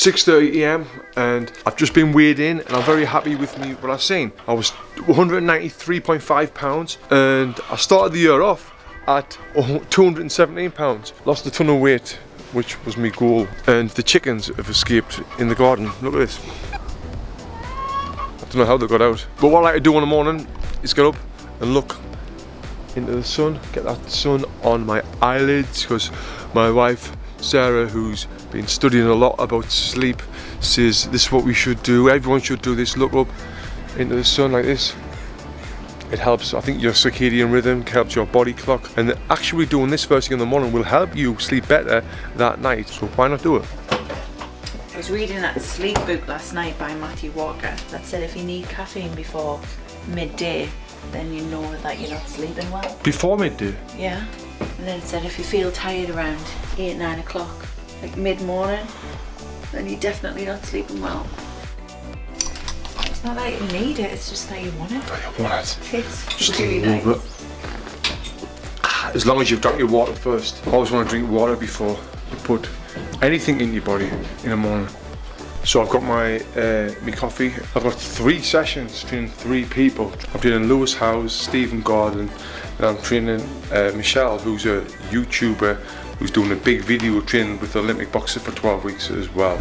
6:30 AM and I've just been weighed in and I'm very happy with me what I've seen. I was 193.5 pounds and I started the year off at 217 pounds. Lost a ton of weight, which was my goal, and the chickens have escaped in the garden. Look at this. I don't know how they got out. But what I like to do in the morning is get up and look into the sun, get that sun on my eyelids, because my wife Sarah, who's been studying a lot about sleep, says this is what we should do. Everyone should do this. Look up into the sun like this. It helps, I think, your circadian rhythm, helps your body clock, and actually doing this first thing in the morning will help you sleep better that night. So why not do it? I was reading that sleep book last night by Matthew Walker that said if you need caffeine before midday, then you know that you're not sleeping well. Before midday? Yeah. And then it said if you feel tired around 8, 9 o'clock, like mid-morning, then you're definitely not sleeping well. It's not that you need it, it's just that you want it. Oh, you want it? It's just really nice. As long as you've drunk your water first. I always want to drink water before you put anything in your body in the morning. So I've got my coffee. I've got 3 sessions training 3 people. I'm training Lewis Howes, Stephen Gordon, and I'm training Michelle, who's a YouTuber who's doing a big video training with the Olympic boxer for 12 weeks as well.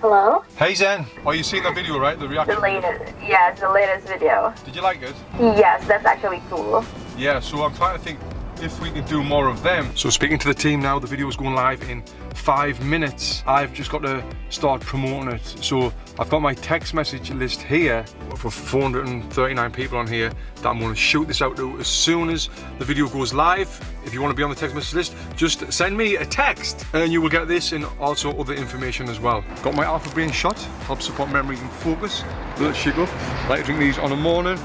Hello? Hey Zen, oh, you seen that video, right? The reaction? The latest, yes, the latest video. Did you like it? Yes, that's actually cool. Yeah, so I'm trying to think if we can do more of them. So speaking to the team now, the video is going live in 5 minutes. I've just got to start promoting it. So I've got my text message list here for 439 people on here that I'm going to shoot this out to as soon as the video goes live. If you want to be on the text message list, just send me a text and you will get this and also other information as well. Got my Alpha Brain shot, helps support memory and focus. A little shake up. I like to drink these on the morning.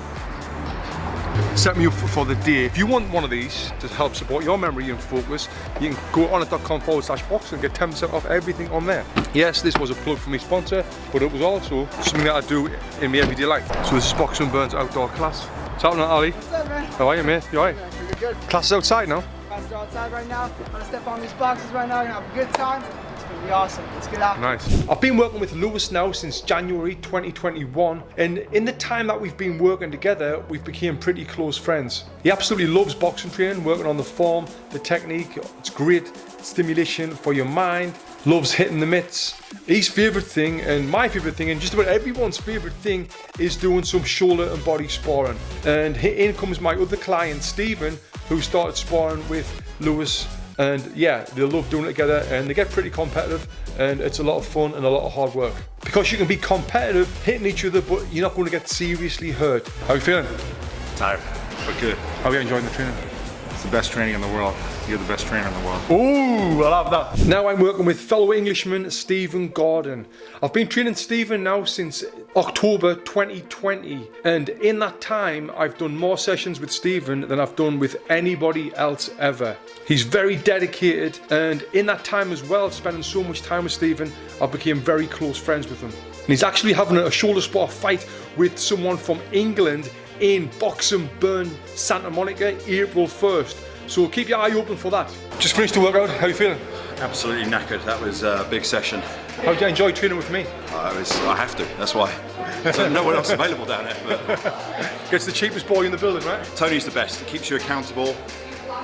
Set me up for the day. If you want one of these to help support your memory and focus, you can go on it.com/box and get 10% off everything on there. Yes, this was a plug for my sponsor, but it was also something that I do in my everyday life. So this is Box and Burn's outdoor class. What's happening, Ali? What's up, man? How are you, mate? You alright? Yeah, pretty good. Class is outside now? Classes are outside right now. I'm gonna step on these boxes right now, gonna have a good time. It's gonna be awesome. Let's get out. Nice. I've been working with Lewis now since January 2021, and in the time that we've been working together, we've become pretty close friends. He absolutely loves boxing training, working on the form, the technique. It's great stimulation for your mind. Loves hitting the mitts. His favourite thing, and my favourite thing, and just about everyone's favourite thing, is doing some shoulder and body sparring. And in comes my other client, Stephen, who started sparring with Lewis. And yeah, they love doing it together and they get pretty competitive, and it's a lot of fun and a lot of hard work. Because you can be competitive, hitting each other, but you're not going to get seriously hurt. How are you feeling? Tired, but good. How are you enjoying the training? It's the best training in the world. You're the best trainer in the world. Ooh, I love that. Now I'm working with fellow Englishman Stephen Gordon. I've been training Stephen now since October 2020, and in that time I've done more sessions with Stephen than I've done with anybody else ever. He's very dedicated, and in that time as well, spending so much time with Stephen, I've become very close friends with him. And he's actually having a shoulder spar fight with someone from England in Box and Burn, Santa Monica, April 1st. So keep your eye open for that. Just finished the workout, how are you feeling? Absolutely knackered. That was a big session. How did you enjoy training with me? I have to, that's why. So no one else available down there. But Gets the cheapest boy in the building, right? Tony's the best. He keeps you accountable,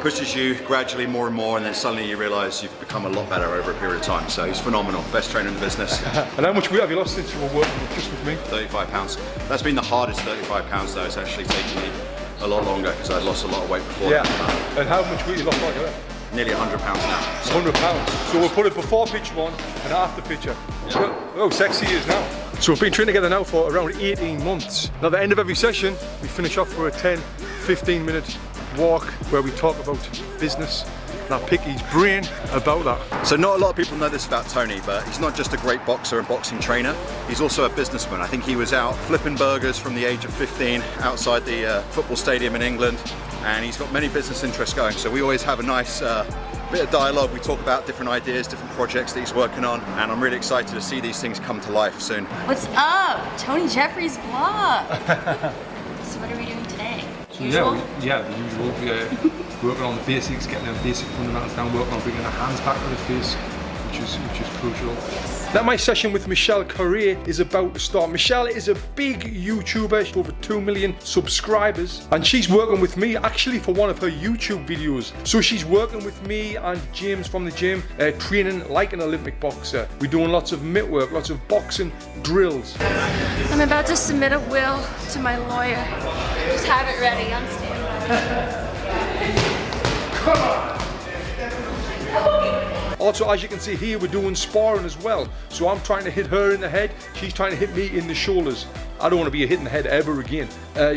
pushes you gradually more and more, and then suddenly you realise you've become a lot better over a period of time. So he's phenomenal, best trainer in the business. And how much weight have you lost since you were working just with me? 35 pounds. That's been the hardest 35 pounds though. It's actually taken me a lot longer because I'd lost a lot of weight before. Yeah. And how much weight you lost like that? Nearly 100 pounds now. £100. So we'll put a before picture on and after picture. Yeah. Oh, sexy he is now. So we've been training together now for around 18 months. Now at the end of every session, we finish off for a 10-15 minute walk where we talk about business. And I pick his brain about that. So not a lot of people know this about Tony, but he's not just a great boxer and boxing trainer, he's also a businessman. I think he was out flipping burgers from the age of 15 outside the football stadium in England, and he's got many business interests going. So we always have a nice bit of dialogue. We talk about different ideas, different projects that he's working on, and I'm really excited to see these things come to life soon. What's up? Tony Jeffries vlog. So what are we doing today? The usual. We're working on the basics, getting the basic fundamentals down, working on bringing the hands back to the face, which is crucial. Yes. Now my session with Michelle Khare is about to start. Michelle is a big YouTuber, she's over 2 million subscribers, and she's working with me actually for one of her YouTube videos. So she's working with me and James from the gym, training like an Olympic boxer. We're doing lots of mitt work, lots of boxing drills. I'm about to submit a will to my lawyer. Just have it ready on standby. Come on! Also, as you can see here, we're doing sparring as well. So I'm trying to hit her in the head, she's trying to hit me in the shoulders. I don't want to be a hit in the head ever again.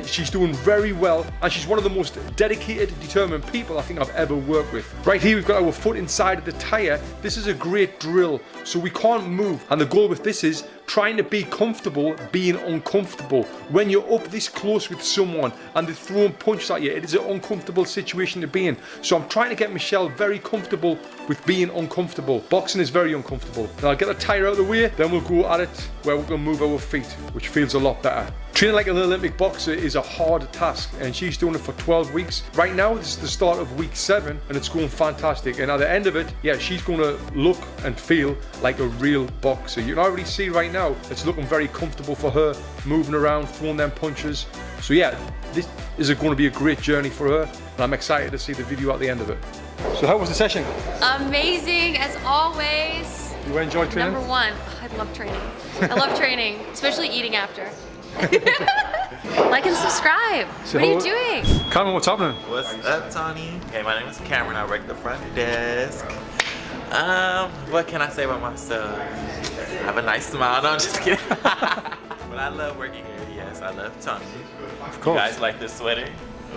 She's doing very well, and she's one of the most dedicated, determined people I think I've ever worked with. Right here, we've got our foot inside of the tire. This is a great drill, so we can't move. And the goal with this is trying to be comfortable being uncomfortable. When you're up this close with someone and they're throwing punches at you, it is an uncomfortable situation to be in. So I'm trying to get Michelle very comfortable with being uncomfortable. Boxing is very uncomfortable. Now I'll get the tire out of the way, then we'll go at it where we're gonna move our feet, which feels a lot better. Training like an Olympic boxer is a hard task, and she's doing it for 12 weeks. Right now, this is the start of week 7, and it's going fantastic. And at the end of it, yeah, she's gonna look and feel like a real boxer. You can already see right now, it's looking very comfortable for her, moving around, throwing them punches. So yeah, this is going to be a great journey for her, and I'm excited to see the video at the end of it. So how was the session? Amazing, as always. You enjoyed training? Number one, I love training. I love training, especially eating after. Like and subscribe. What are you doing? Cameron, what's happening? What's up, Tony? Hey, my name is Cameron. I work the front desk. What can I say about myself? I have a nice smile. No, I'm just kidding. But I love working here. Yes, I love Tony. Of course. You guys like this sweater?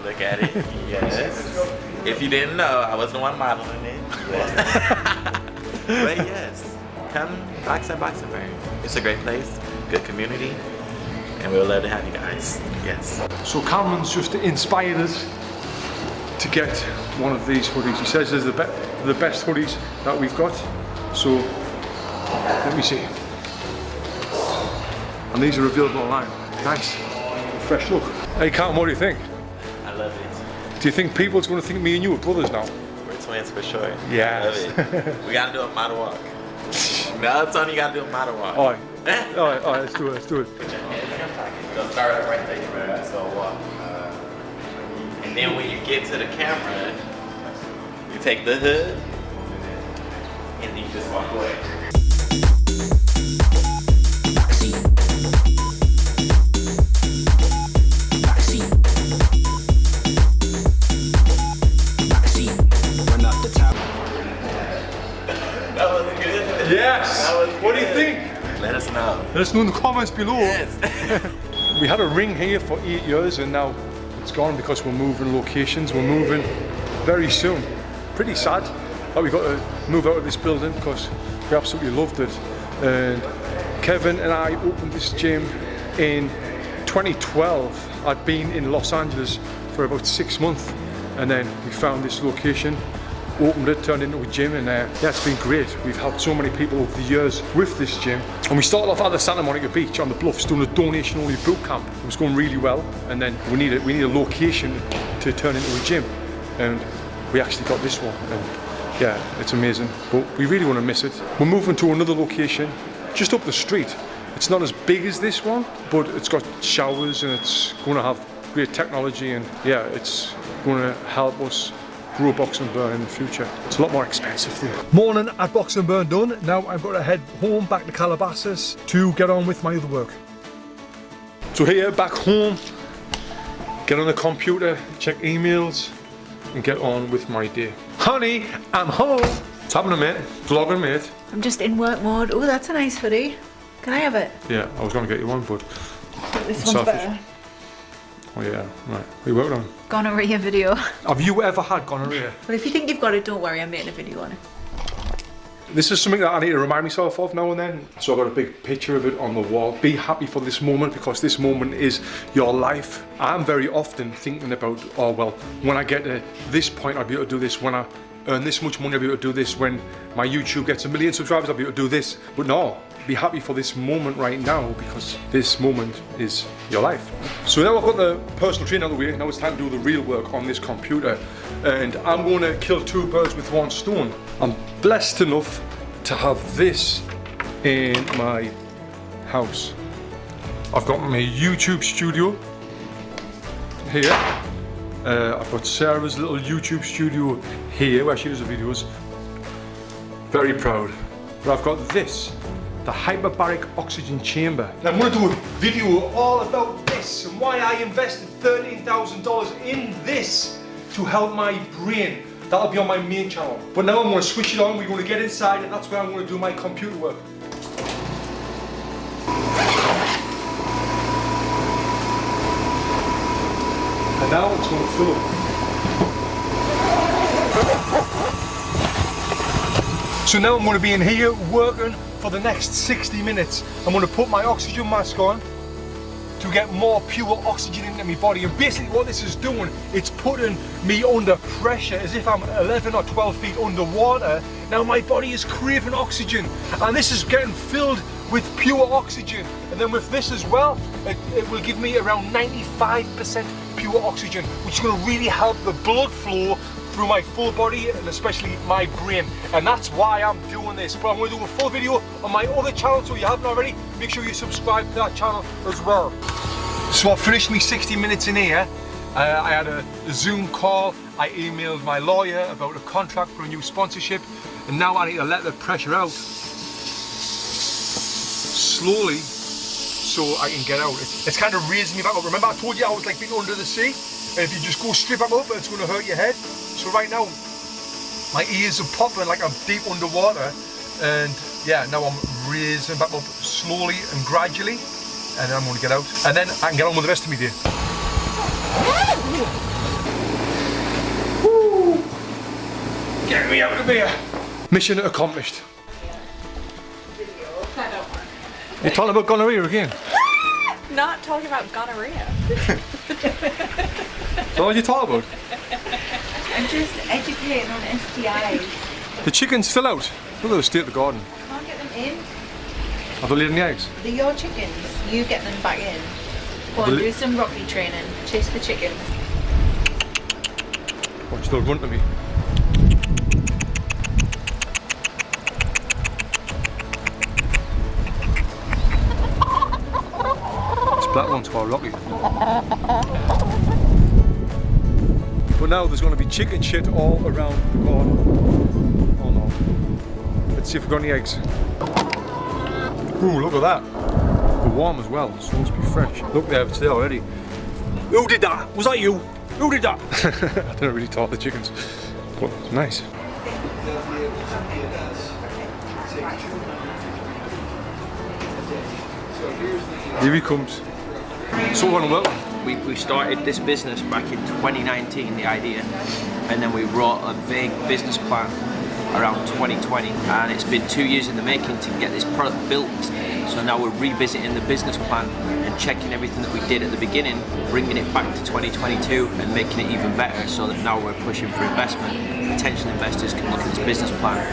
Look at it. Yes. If you didn't know, I was the one modeling it. Yes. But yes, come box at Boxing Burn. It's a great place, good community, and we would love to have you guys. Yes. So Cameron's just inspired us to get one of these hoodies. He says they're the best hoodies that we've got. So let me see. And these are available online. Nice, fresh look. Hey Cameron, what do you think? I love it. Do you think people's going to think me and you are brothers now? We're twins for sure. Yes. I love it. We gotta do a model walk. No, Tony, you gotta do a model walk. All right, let's do it, let's do it. Put your hands in your pockets. They'll start right there, right? So walk. And then when you get to the camera, you take the hood, and then you just walk away. Yes! What do you think? Let us know. Let us know in the comments below. Yes. We had a ring here for 8 years and now it's gone because we're moving locations. We're moving very soon. Pretty sad that we got to move out of this building because we absolutely loved it. And Kevin and I opened this gym in 2012. I'd been in Los Angeles for about 6 months and then we found this location, opened it, turned into a gym, and yeah, it's been great. We've helped so many people over the years with this gym. And we started off at the Santa Monica Beach on the Bluffs doing a donation-only boot camp. It was going really well, and then we need a location to turn into a gym, and we actually got this one. And yeah, it's amazing, but we really want to miss it. We're moving to another location just up the street. It's not as big as this one, but it's got showers and it's going to have great technology, and yeah, it's going to help us grow Boxing Burn in the future. It's a lot more expensive though. Morning at Boxing Burn done. Now I've got to head home back to Calabasas to get on with my other work. So here, back home, get on the computer, check emails, and get on with my day. Honey, I'm home. What's happening, mate? Vlogging, mate. I'm just in work mode. Oh, that's a nice hoodie. Can I have it? Yeah, I was going to get you one, but this one's better. Oh yeah, right. What are you working on? Gonorrhea video. Have you ever had gonorrhea? Well, if you think you've got it, don't worry, I'm making a video on it. This is something that I need to remind myself of now and then. So I've got a big picture of it on the wall. Be happy for this moment because this moment is your life. I'm very often thinking about, oh well, when I get to this point I'll be able to do this. When I earn this much money, I'll be able to do this. When my YouTube gets 1 million subscribers, I'll be able to do this. But no, be happy for this moment right now, because this moment is your life. So now I've got the personal trainer out of the way, now it's time to do the real work on this computer. And I'm going to kill 2 birds with 1 stone. I'm blessed enough to have this in my house. I've got my YouTube studio here. I've got Sarah's little YouTube studio here where she does the videos. Very proud. But I've got this, the hyperbaric oxygen chamber. And I'm going to do a video all about this and why I invested $13,000 in this to help my brain. That'll be on my main channel. But now I'm going to switch it on, we're going to get inside, and that's where I'm going to do my computer work. And now it's going to fill up. So now I'm going to be in here working for the next 60 minutes. I'm going to put my oxygen mask on to get more pure oxygen into my body. And basically what this is doing, it's putting me under pressure as if I'm 11 or 12 feet underwater. Now my body is craving oxygen, and this is getting filled with pure oxygen. And then with this as well, it will give me around 95% pure oxygen, which is going to really help the blood flow through my full body and especially my brain. And that's why I'm doing this. But I'm going to do a full video on my other channel, so if you haven't already, make sure you subscribe to that channel as well. So I finished me 60 minutes in here. I had a Zoom call. I emailed my lawyer about a contract for a new sponsorship, and now I need to let the pressure out slowly so I can get out. It's kind of raising me back up. Remember I told you I was like being under the sea, and if you just go straight back up, it's going to hurt your head. So right now my ears are popping like I'm deep underwater, and yeah, now I'm raising back up slowly and gradually, and then I'm going to get out, and then I can get on with the rest of my day. Woo! Get me out of here! Mission accomplished. You're talking about gonorrhea again? Not talking about gonorrhea. So what are you talking about? I'm just educating on STIs. The chicken's still out. Look at the state of the garden. Can't get them in. Have they laid any eggs? They're your chickens. You get them back in. Go on, do some rugby training. Chase the chickens. Oh, it's still running to me. This black one's quite rocky. But now there's going to be chicken shit all around the garden. Oh no. Let's see if we've got any eggs. Ooh, look at that. They're warm as well, so it must be fresh. Look there, it's there already. Who did that? Was that you? Who did that? I don't really talk to the chickens. But it's nice. Here he comes. So what well. We started this business back in 2019, the idea, and then we wrote a vague business plan around 2020, and it's been 2 years in the making to get this product built. So now we're revisiting the business plan and checking everything that we did at the beginning, bringing it back to 2022 and making it even better, so that now we're pushing for investment. Potential investors can look at this business plan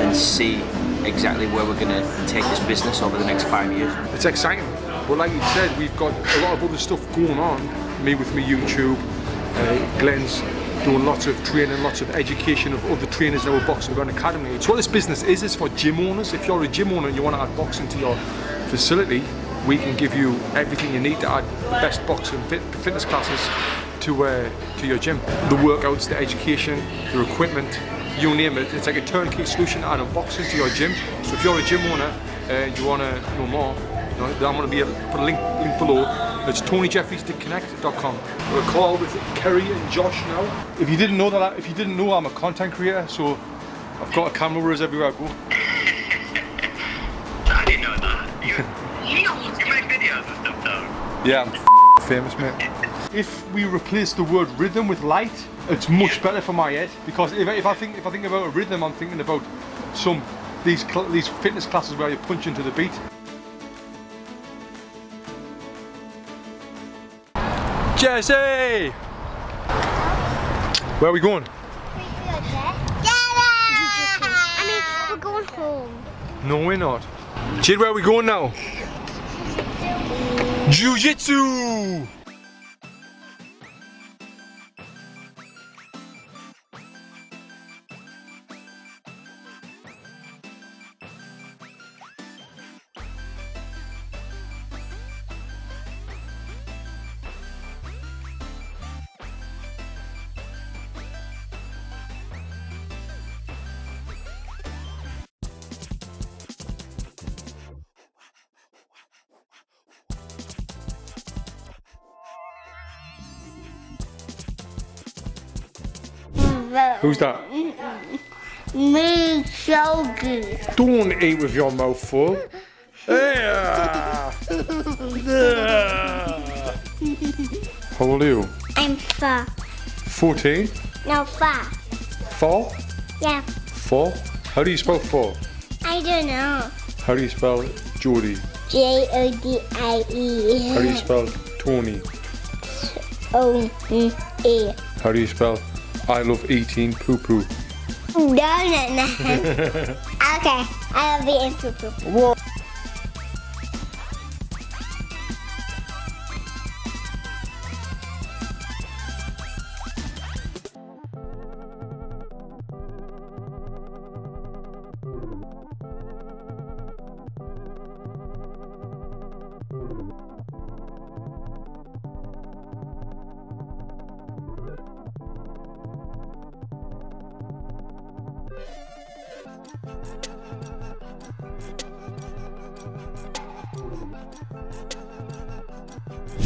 and see exactly where we're going to take this business over the next 5 years. It's exciting, but like you said, we've got a lot of other stuff going on. Me with my YouTube, Glenn's doing lots of training, lots of education of other trainers in our Boxing Ground Academy. So what this business is for gym owners. If you're a gym owner and you want to add boxing to your facility, we can give you everything you need to add the best boxing fitness classes to your gym. The workouts, the education, the equipment, you name it. It's like a turnkey solution to add boxing to your gym. So if you're a gym owner and you want to know more, I'm going to be able to put a link below. It's TonyJeffriesToConnect.com. We're call with Kerry and Josh now. If you didn't know I'm a content creator, so I've got a camera with us everywhere I go. I didn't know that. You make videos and stuff though. Yeah, I'm famous, mate. If we replace the word rhythm with light, it's much better for my head, because if I think about a rhythm, I'm thinking about these fitness classes where you punch into the beat. Jesse! Where are we going? going home. No, we're not. Jade, where are we going now? Jiu-Jitsu! Who's that? Michelle Khare. Don't eat with your mouth full. Yeah. How old are you? I'm 4. 14? No, 4. 4? Yeah. 4? How do you spell 4? I don't know. How do you spell Jody? Jodie. How do you spell Tony? O-E. How do you spell I love eating poo-poo? No. Okay, I love eating poo-poo. What?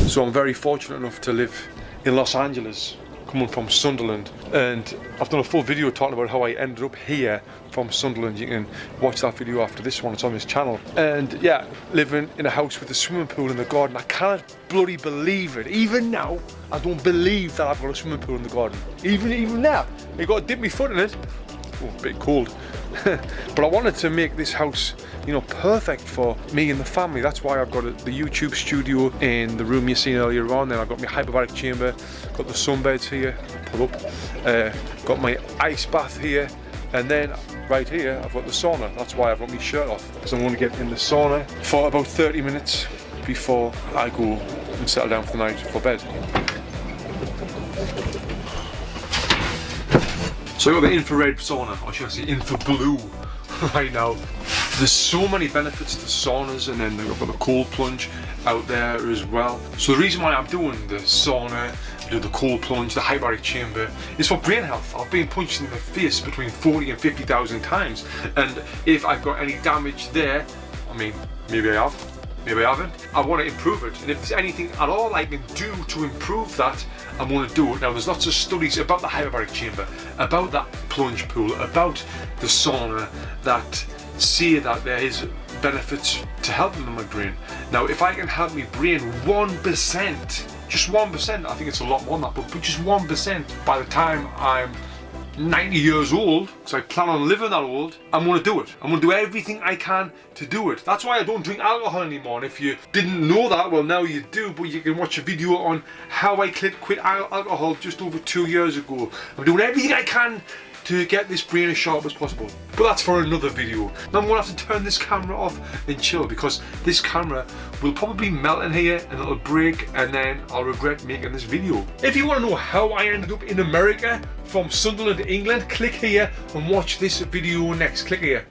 So I'm very fortunate enough to live in Los Angeles, coming from Sunderland, and I've done a full video talking about how I ended up here from Sunderland. You can watch that video after this one, it's on this channel. And yeah, living in a house with a swimming pool in the garden. I can't bloody believe it. Even now, I don't believe that I've got a swimming pool in the garden. Even now, you've got to dip my foot in it. Oh, a bit cold. But I wanted to make this house, you know, perfect for me and the family. That's why I've got the YouTube studio in the room you seen earlier on. Then I've got my hyperbaric chamber, got the sunbeds here, pull up, got my ice bath here, and then right here I've got the sauna. That's why I've got my shirt off, because I'm going to get in the sauna for about 30 minutes before I go and settle down for the night for bed. So I got the infrared sauna, or should I say infrablue, right now. There's so many benefits to saunas, and then I've got the cold plunge out there as well. So the reason why I'm doing the sauna, the cold plunge, the hyperbaric chamber, is for brain health. I've been punched in the face between 40 and 50,000 times, and if I've got any damage there, I mean, maybe I have, maybe I haven't, I want to improve it. And if there's anything at all I can do to improve that, I'm going to do it. Now there's lots of studies about the hyperbaric chamber, about that plunge pool, about the sauna, that say that there is benefits to helping my brain. Now if I can help my brain 1%, just 1%, I think it's a lot more than that, but just 1% by the time I'm 90 years old, because I plan on living that old, I'm going to do it. I'm going to do everything I can to do it. That's why I don't drink alcohol anymore. And if you didn't know that, well now you do, but you can watch a video on how I quit alcohol just over 2 years ago. I'm doing everything I can to get this brain as sharp as possible. But that's for another video. Now I'm going to have to turn this camera off and chill, because this camera will probably melt in here and it'll break, and then I'll regret making this video. If you want to know how I ended up in America from Sunderland, England, click here and watch this video next. Click here.